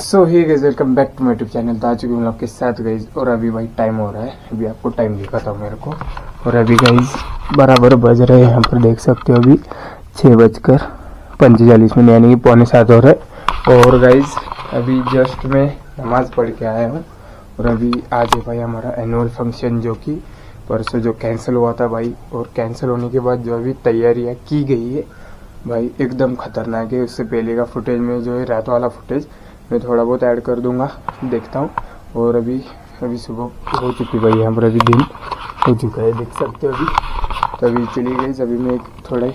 So hi guys welcome back to my YouTube channel. तो आ चुके हम लोग के साथ गाइस, और अभी भाई टाइम हो रहा है, अभी आपको टाइम दिखाता हूँ मेरे को। और अभी गाइस बराबर बज रहे हैं, यहाँ पर देख सकते हो अभी 6:45 यानी कि 6:45 हो रहा है। और गाइस अभी जस्ट मैं नमाज पढ़ के आया हूँ। और अभी आज है भाई हमारा एनुअल फंक्शन, जो कि परसों जो कैंसिल हुआ था भाई। और कैंसिल होने के बाद जो अभी तैयारियाँ की गई है भाई एकदम खतरनाक है। उससे पहले का फुटेज में जो है रात वाला फुटेज मैं थोड़ा बहुत ऐड कर दूंगा, देखता हूँ। और अभी सुबह हो चुकी भाई, यहाँ पर अभी दिन हो चुका है, देख सकते हो अभी। तो अभी चली गई, अभी मैं एक थोड़ा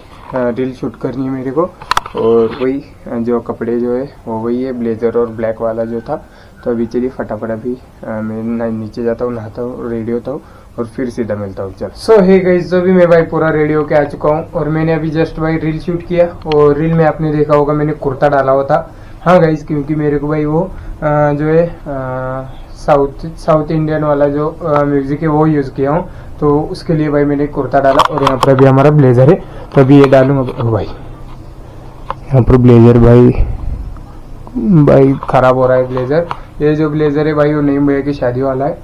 रील शूट करनी है मेरे को। और वही जो कपड़े जो है वो वही है, ब्लेजर और ब्लैक वाला जो था। तो अभी चलिए फटाफट अभी मैं नीचे जाता हूँ, नहाता हूँ, रेडी होता हूँ और फिर सीधा मिलता हूँ। चल सो हे गाइस, जो भी मैं भाई पूरा रेडी होके आ चुका हूँ। और मैंने अभी जस्ट भाई रील शूट किया, और रील में आपने देखा होगा मैंने कुर्ता डाला हुआ था। हाँ गाइस, क्योंकि मेरे को भाई वो जो है साउथ इंडियन वाला जो म्यूजिक है वो यूज किया हूँ, तो उसके लिए भाई मैंने कुर्ता डाला। और यहाँ पर अभी हमारा ब्लेजर है, तो अभी ये डालूंगा भाई। यहाँ पर ब्लेजर भाई खराब हो रहा है ब्लेजर। ये जो ब्लेजर है भाई वो नई भैया की शादी वाला है,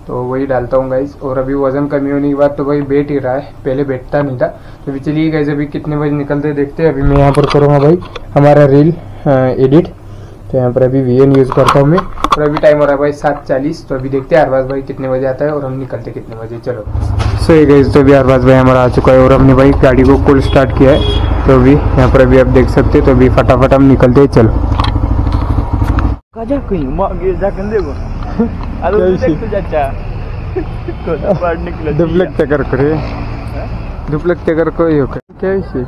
तो वही डालता हूँ गाइज। और अभी वजन कमी होने के बाद तो भाई बैठ ही रहा है, पहले बैठता नहीं था। तो अभी चलिए गाइज, अभी कितने बजे निकलते देखते हैं। अभी मैं यहाँ पर करूँगा भाई हमारा रील एडिट, तो यहाँ पर अभी VN यूज करता हूँ मैं। और अभी टाइम हो रहा है भाई 7:40, तो अभी देखते हैं अरबाज भाई कितने बजे आता है और हम निकलते कितने बजे। चलो सो ये गाइज, तो अभी अरबाज भाई हमारा आ चुका है और हमने भाई गाड़ी को फुल स्टार्ट किया है। तो अभी यहाँ पर अभी आप देख सकते हैं, तो अभी फटाफट हम निकलते हैं। चलो दुप्लक कर कोई हो क्या इसे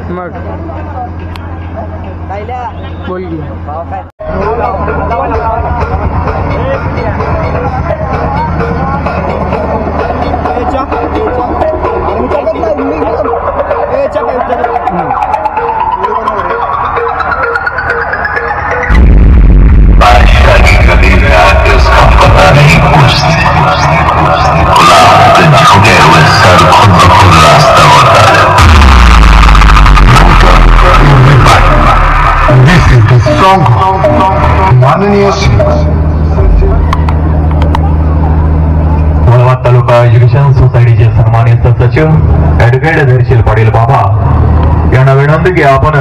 मग बोल की माननीय वळवा तालुका एज्युकेशन सोसायटीचे सन्मानित सचिव ॲडव्होकेट धैर्यशील पाटील बाबा यांना विनंती की आपण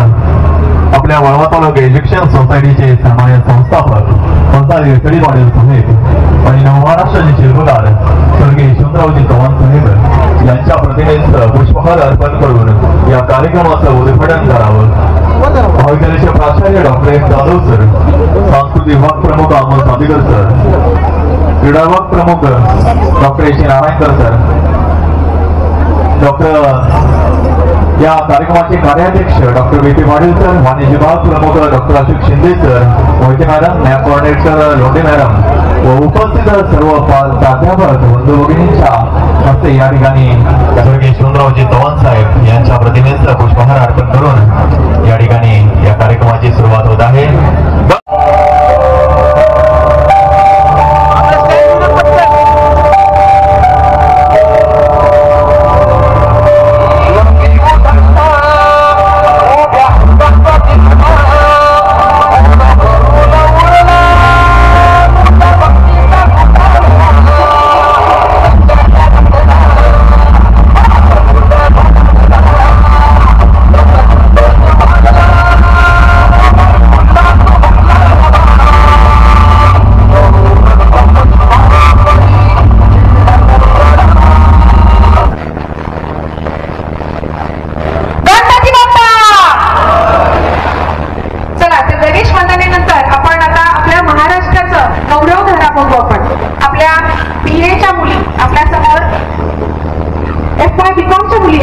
आपल्या वळवा तालुका एज्युकेशन सोसायटीचे सन्मानित संस्थापक धैर्यशील पाटील साहेब आणि महाराष्ट्राचे शिल्पकार स्वर्गीय यशवंतरावजी चव्हाण साहेब यांच्या प्रतिमेस पुष्पहार अर्पण करून या कार्यक्रमाचं उद्घाटन करावं। महाविद्यालयाचे प्राचार्य डॉक्टर एम जाधव सर, सांस्कृतिक विभाग प्रमुख अमोल सादिकर सर, क्रीडा विभाग प्रमुख डॉक्टर एस नारायणकर सर, या कार्यक्रमाचे कार्याध्यक्ष डॉक्टर BP पाटील सर, वाणिज्य विभाग प्रमुख doctor Ashok Shinde sir, Mohite madam, nab coordinator Londhe madam व उपस्थित सर्व प्राध्यापक बंधू भगिनींच्या हस्ते या ठिकाणी स्वर्गीय यशवंतरावजी चव्हाण साहेब यांच्या प्रतिमेस पुष्पहार अर्पण करून या ठिकाणी या कार्यक्रमाची सुरुवात होत आहे।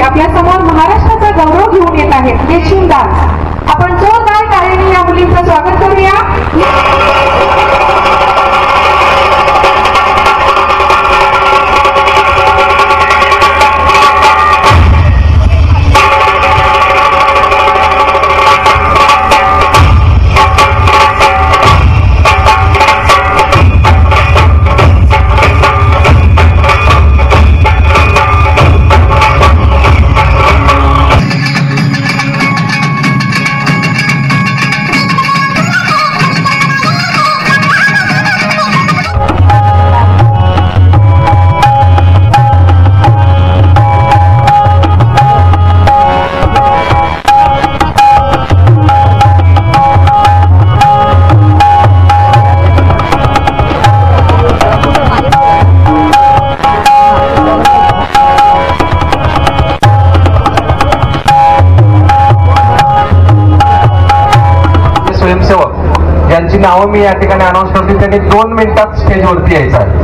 आपल्या समोर महाराष्ट्राचा गौरव घेऊन येत आहेत देशील डान्स। आपण जोरदार टाळ्यांनी या मुलींचं स्वागत करूया. स्वयंसेवक ज्यांची नावं मी या ठिकाणी अनाऊन्स करते त्यांनी 2 मिनिटात स्टेजवरती यायचं आहे.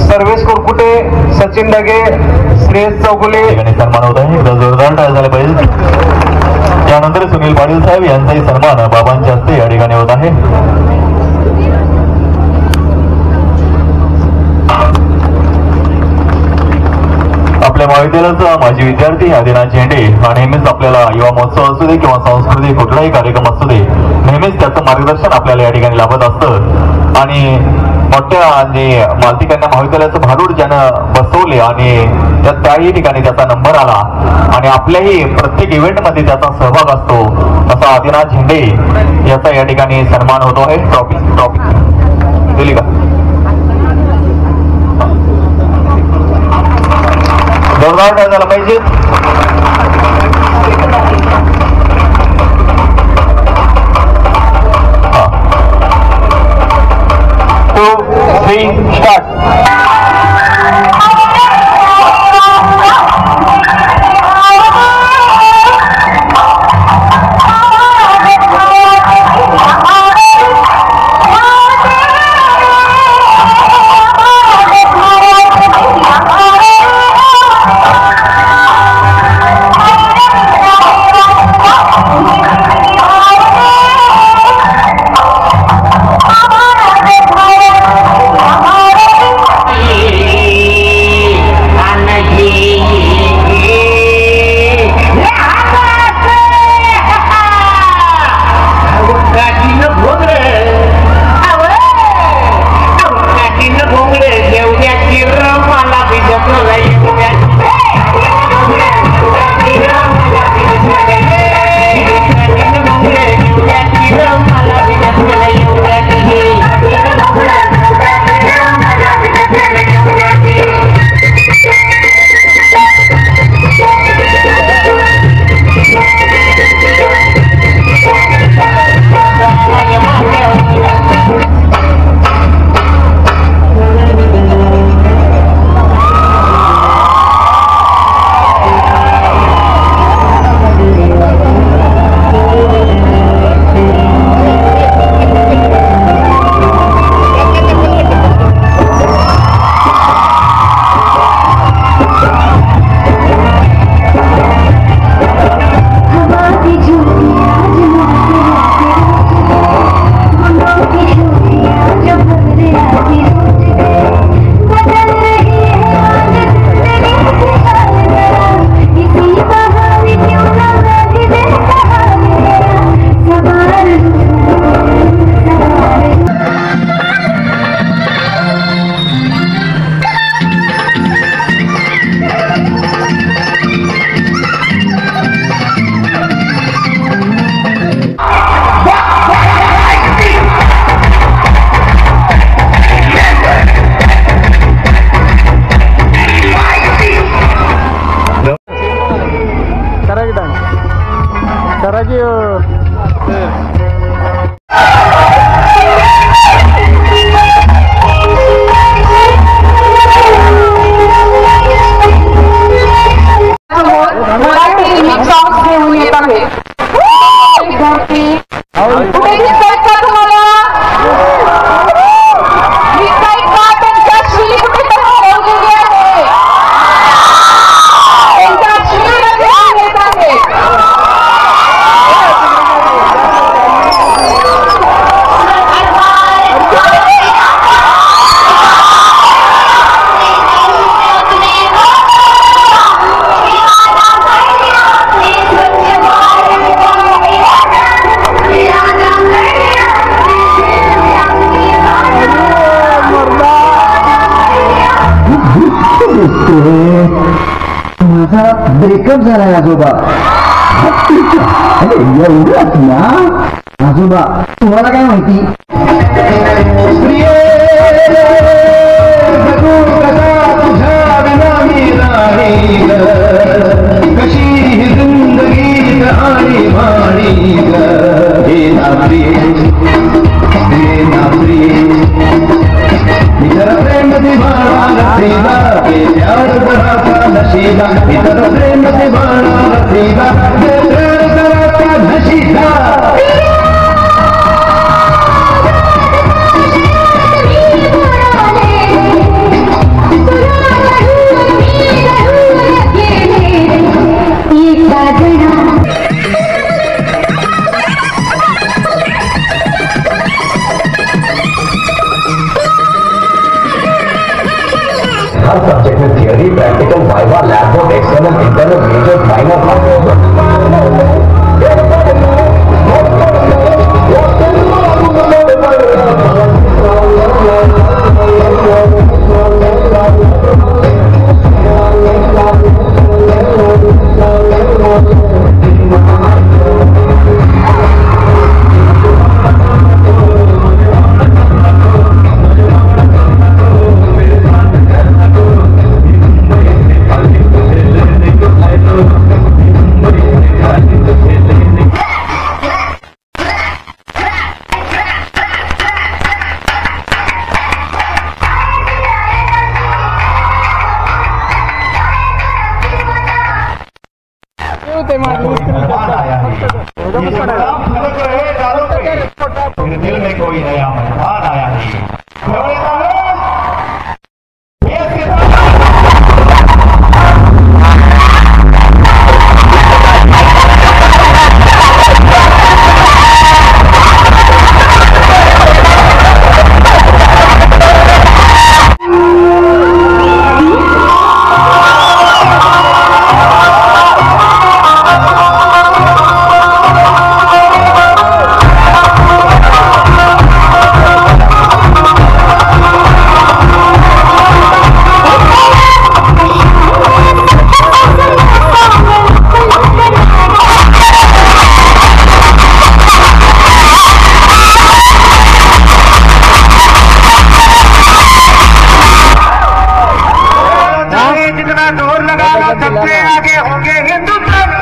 सर्वेश कुरकुटे, सचिन डगे, श्रेयस चौगुले सन्मान होत आहे. जोरदार टाळ्या झाल्या पाहिजे. त्यानंतर सुनील पाटील साहेब यांचाही सन्मान बाबांच्या हस्ते या ठिकाणी होत आहे. आपल्या महाविद्यालयाचा माजी विद्यार्थी आदिनाथ झेंडे हा नेहमीच आपल्याला युवा महोत्सव असू दे किंवा सांस्कृतिक कुठलाही कार्यक्रम असू दे नेहमीच त्याचं मार्गदर्शन आपल्याला या ठिकाणी लाभत असतं. आणि मोठ्या आणि मालतीकन्या महाविद्यालयाचं भारूड ज्यानं बसवले आणि त्याही ठिकाणी त्याचा नंबर आला आणि आपल्याही प्रत्येक इव्हेंटमध्ये त्याचा सहभाग असतो असा आदिनाथ झेंडे याचा या ठिकाणी सन्मान होतो आहे. ट्रॉफी दिली का? जोरदार टाळ्या झाला पाहिजे. Two three start. माझा ब्रेकअप झालाय आजोबा. अरे एवढंच ना आजोबा, तुम्हाला काय माहिती? कशी जिंदगी आणि वाणी हे नात्री हे नात्री इतर प्रेम दिवाणा रसीदा प्यार कराचा नशीदा इतर प्रेम दिवाणा रसीदा प्यार कराचा नशीदा. हर सब्जेक्ट में theory, practical, viva, lab work, external, internal, major, minor. दिल में कोई नया मेहमान आया है. सबसे आगे होंगे हिंदुस्तान.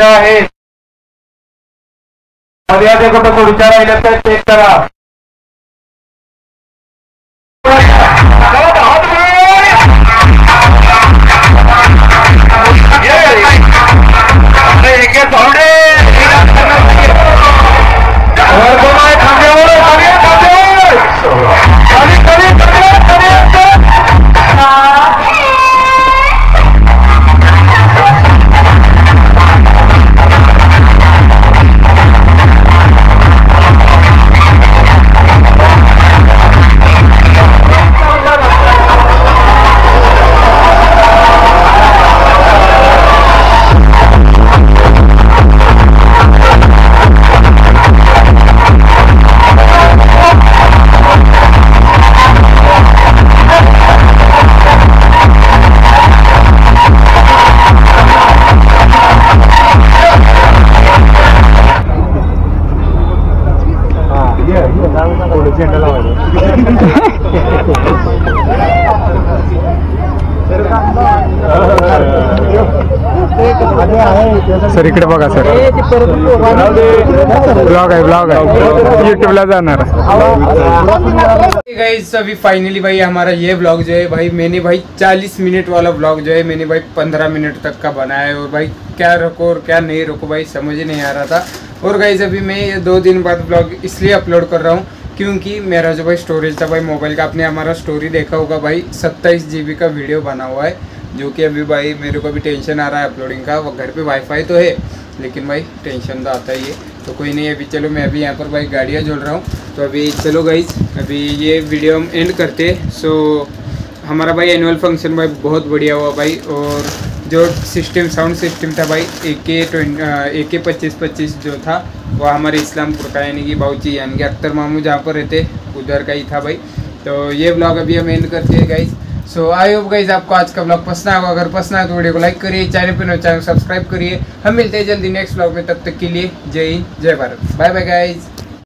आहे मर्यादे कुठं पुढच्या राहिलं तर चेक करा. सर इकडे बघा सर, ब्लॉग आहे यूट्यूबला जाणार। गाइस अभी फाइनली भाई हमारा ये ब्लॉग जो है भाई मैंने भाई 40 मिनट वाला ब्लॉग जो है मैंने भाई 15 मिनट तक का बनाया है। और भाई क्या रखो और क्या नहीं रखो भाई समझ ही नहीं आ रहा था। और गाइस अभी मैं ये 2 दिन बाद ब्लॉग इसलिए अपलोड कर रहा हूँ क्योंकि मेरा जो भाई स्टोरेज था भाई मोबाइल का, आपने हमारा स्टोरी देखा होगा भाई 27 GB का वीडियो बना हुआ है, जो कि अभी भाई मेरे को भी टेंशन आ रहा है अपलोडिंग का। वो घर पे वाईफाई तो है लेकिन भाई टेंशन तो आता ही है। तो कोई नहीं, अभी चलो मैं अभी यहाँ पर भाई गाड़ियाँ जोड़ रहा हूँ। तो अभी चलो गाइज अभी ये वीडियो हम एंड करते हैं। सो हमारा भाई एनुअल फंक्शन भाई बहुत बढ़िया हुआ भाई। और जो सिस्टम साउंड सिस्टम था भाई AK 25-25 जो था वो हमारे इस्लामपुर का यानी कि बाउची यानी कि अख्तर मामू जहाँ पर रहते उधर का ही था भाई। तो ये ब्लॉग अभी हम एंड करते हैं guys. So I hope guys आपको आज का ब्लॉग पसंद आएगा। अगर पसंद आए तो वीडियो को लाइक करिए, चैनल पर नए चैनल सब्सक्राइब करिए। हम मिलते हैं जल्दी नेक्स्ट ब्लॉग में, तब तक के लिए जय हिंद जय भारत, बाय बाय गाइज।